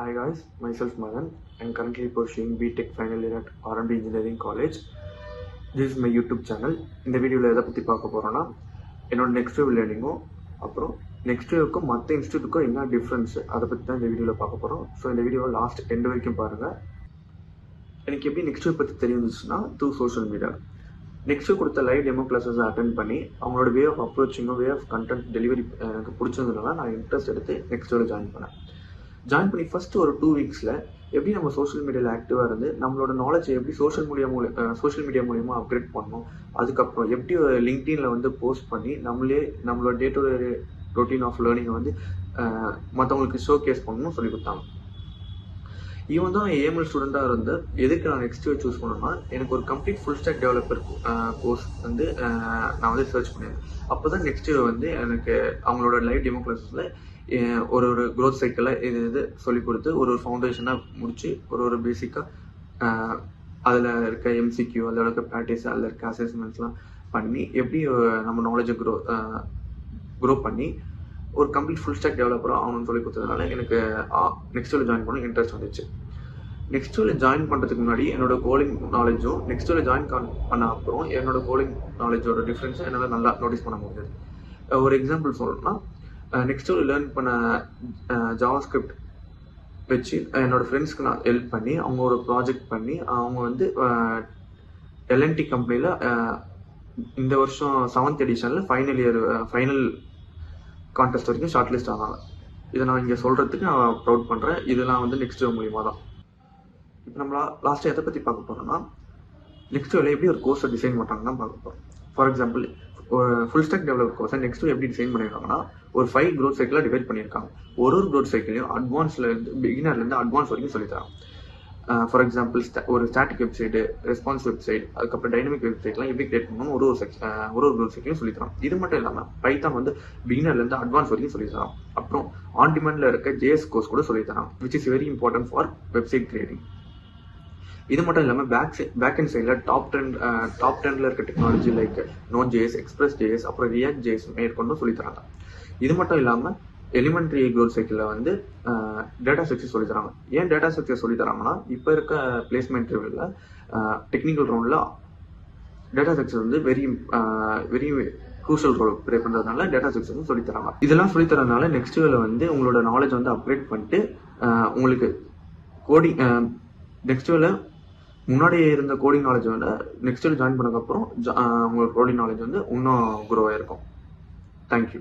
Hi guys, myself Madan. I'm currently pursuing BTech final year at R&D Engineering College. This is my YouTube channel. இந்த வீடியோவில் எதை பற்றி பார்க்க போகிறோன்னா என்னோட நெக்ஸ்ட் வேவ் லேர்னிங்கும் அப்புறம் நெக்ஸ்ட் வேவுக்கும் மற்ற இன்ஸ்டியூட்டுக்கும் என்ன டிஃப்ரென்ஸ் அதை பற்றி தான் இந்த வீடியோவில் பார்க்க போகிறோம். ஸோ இந்த வீடியோவை லாஸ்ட் எண்ட் வரைக்கும் பாருங்கள். எனக்கு எப்படி நெக்ஸ்ட் வேவ் பற்றி தெரிஞ்சிச்சுன்னா த்ரூ சோஷியல் மீடியா. நெக்ஸ்ட் கொடுத்த லைவ் டெமோ கிளாஸஸ் அட்டென்ட் பண்ணி அவங்களோட வே ஆஃப் அப்ரோச்சிங்கும் வே ஆஃப் கண்டென்ட் டெலிவரி எனக்கு பிடிச்சதுனால நான் இன்ட்ரெஸ்ட் எடுத்து நெக்ஸ்ட் வேவ் ஜாயின் பண்ணேன். ஜாயின் பண்ணி ஃபஸ்ட்டு ஒரு 2 வீக்ஸில் எப்படி நம்ம சோஷியல் மீடியாவில் ஆக்டிவாக இருந்து நம்மளோட நாலேஜ் எப்படி சோஷியல் மீடியா மூலியமாக அப்கிரேட் பண்ணணும், அதுக்கப்புறம் எப்படி லிங்க்டின்ல வந்து போஸ்ட் பண்ணி நம்மளோட day to day routine of லேர்னிங்கை வந்து மற்றவங்களுக்கு ஷோ கேஸ் பண்ணணும்னு சொல்லி கொடுத்தாங்க. ஈவன் தான் நான் ஏஎம்எல் ஸ்டூடெண்ட்டாக இருந்து எதுக்கு நான் நெக்ஸ்ட் வேவ் சூஸ் பண்ணேன்னா எனக்கு ஒரு complete full stock developer course வந்து நான் வந்து சர்ச் பண்ணியிருந்தேன். அப்போ தான் நெக்ஸ்ட் வேவ் வந்து எனக்கு அவங்களோட லைவ் டெமோ கிளாஸஸில் ஒரு க்ரோத் சைக்கிளை இது சொல்லி கொடுத்து ஒரு ஃபவுண்டேஷனாக முடித்து ஒரு பேசிக்காக அதில் இருக்க எம்சிக்யூ, அதில் இருக்க ப்ராக்டிஸ், அதில் இருக்க அசஸ்மெண்ட்ஸ்லாம் பண்ணி எப்படி நம்ம நாலேஜை க்ரோ பண்ணி ஒரு கம்ப்ளீட் ஃபுல் ஸ்டாக் டெவலப்பராக ஆகணும்னு சொல்லி கொடுத்ததுனால எனக்கு நெக்ஸ்ட் வேவ் ஜாயின் பண்ண இன்ட்ரெஸ்ட் வந்துச்சு. நெக்ஸ்ட் வேவ் ஜாயின் பண்ணுறதுக்கு முன்னாடி என்னோட கோடிங் நாலேஜும் நெக்ஸ்ட் வேவ் ஜாயின் பண்ண அப்புறம் என்னோட கோடிங் நாலேஜோட டிஃப்ரென்ஸை என்னால் நல்லா நோட்டீஸ் பண்ண முடியாது. ஒரு எக்ஸாம்பிள் சொல்லணும்னா நெக்ஸ்ட் வேவ் லேர்ன் பண்ண ஜாவாஸ்கிரிப்ட் வச்சு என்னோட ஃப்ரெண்ட்ஸ்க்கு நான் ஹெல்ப் பண்ணி அவங்க ஒரு ப்ராஜெக்ட் பண்ணி அவங்க வந்து எல்என்டி கம்பெனியில் இந்த வருஷம் 7th எடிஷனில் ஃபைனல் கான்டெஸ்ட் வரைக்கும் ஷார்ட் லிஸ்ட் ஆனாங்க. இதை நான் இங்கே சொல்கிறதுக்கு நான் ப்ரௌட் பண்ணுறேன். இதெல்லாம் வந்து நெக்ஸ்ட் வேவ் மூலியமாக தான். இப்போ நம்ம லாஸ்ட்டாக எதை பற்றி பார்க்க போகிறோம்னா நெக்ஸ்ட் வேவ்ல எப்படி ஒரு கோர்ஸை டிசைன் பண்ணுறாங்கன்னு தான் பார்க்க போகிறோம். ஃபார் எக்ஸாம்பிள் ஒரு ஃபுல் ஸ்டாக் டெவலப் கோர்ஸை நெக்ஸ்ட் வேவ் எப்படி டிசைன் பண்ணியிருக்காங்கன்னா ஒரு 5 க்ரோத் சைக்கிளாக டிவைட் பண்ணியிருக்காங்க. ஒரு க்ரோத் சைக்கிளையும் அட்வான்ஸ்லேருந்து பிகினர்லேருந்து அட்வான்ஸ் வரைக்கும் சொல்லித்தராங்க. ஃபார் எக்ஸாம்பிள் ஒரு ஸ்டாட்டிக் வெப்சைட்டு, ரெஸ்பான்ஸ் வெப்சைட், அதுக்கப்புறம் டைனமிக் வெப்சைட்லாம் எப்படி கிரியேட் பண்ணணும் ஒரு க்ரோத் சைக்கிளையும் சொல்லித்தரான். இது மட்டும் இல்லாமல் பைத்தான் வந்து பிகினர்லேருந்து அட்வான்ஸ் வரைக்கும் சொல்லித்தரான். அப்புறம் ஆன் டிமாண்டில் இருக்க ஜேஎஸ் கோர்ஸ் கூட சொல்லித்தரான், which is very important for website creating. இது மட்டும் இல்லாமல் பேக் அண்ட் சைடில் டாப் 10 இருக்க technology like Node JS, Express JS, அப்புறம் ரியாக்ட் ஜேஎஸ் மேற்கொண்டு சொல்லித்தராங்க. இது மட்டும் இல்லாமல் எலிமெண்ட்ரி க்ரோத் சைக்கிளில் வந்து டேட்டா ஸ்ட்ரக்சர் சொல்லித்தராங்க. ஏன் டேட்டா ஸ்ட்ரக்சர் சொல்லித்தராங்கன்னா இப்போ இருக்க பிளேஸ்மெண்ட் ரிவ்யூவில் டெக்னிக்கல் ரவுண்டில் டேட்டா ஸ்ட்ரக்சர் வந்து வெரி க்ரூஷியல் ரோல் ப்ளே பண்ணுறதுனால டேட்டா ஸ்ட்ரக்சர் சொல்லித்தராங்க. இதெல்லாம் சொல்லித்தரதுனால நெக்ஸ்ட் வேவ்ல வந்து உங்களோட நாலேஜ் வந்து அப்கிரேட் பண்ணிட்டு உங்களுக்கு கோடிங் நெக்ஸ்ட் வேவ்ல முன்னாடி இருந்த கோடிங் நாலேஜ் வந்து நெக்ஸ்ட் வேவ் ஜாயின் பண்ணதுக்கப்புறம் உங்களுக்கு கோடிங் நாலேஜ் வந்து இன்னும் க்ரோ ஆகிருக்கும். தேங்க்யூ.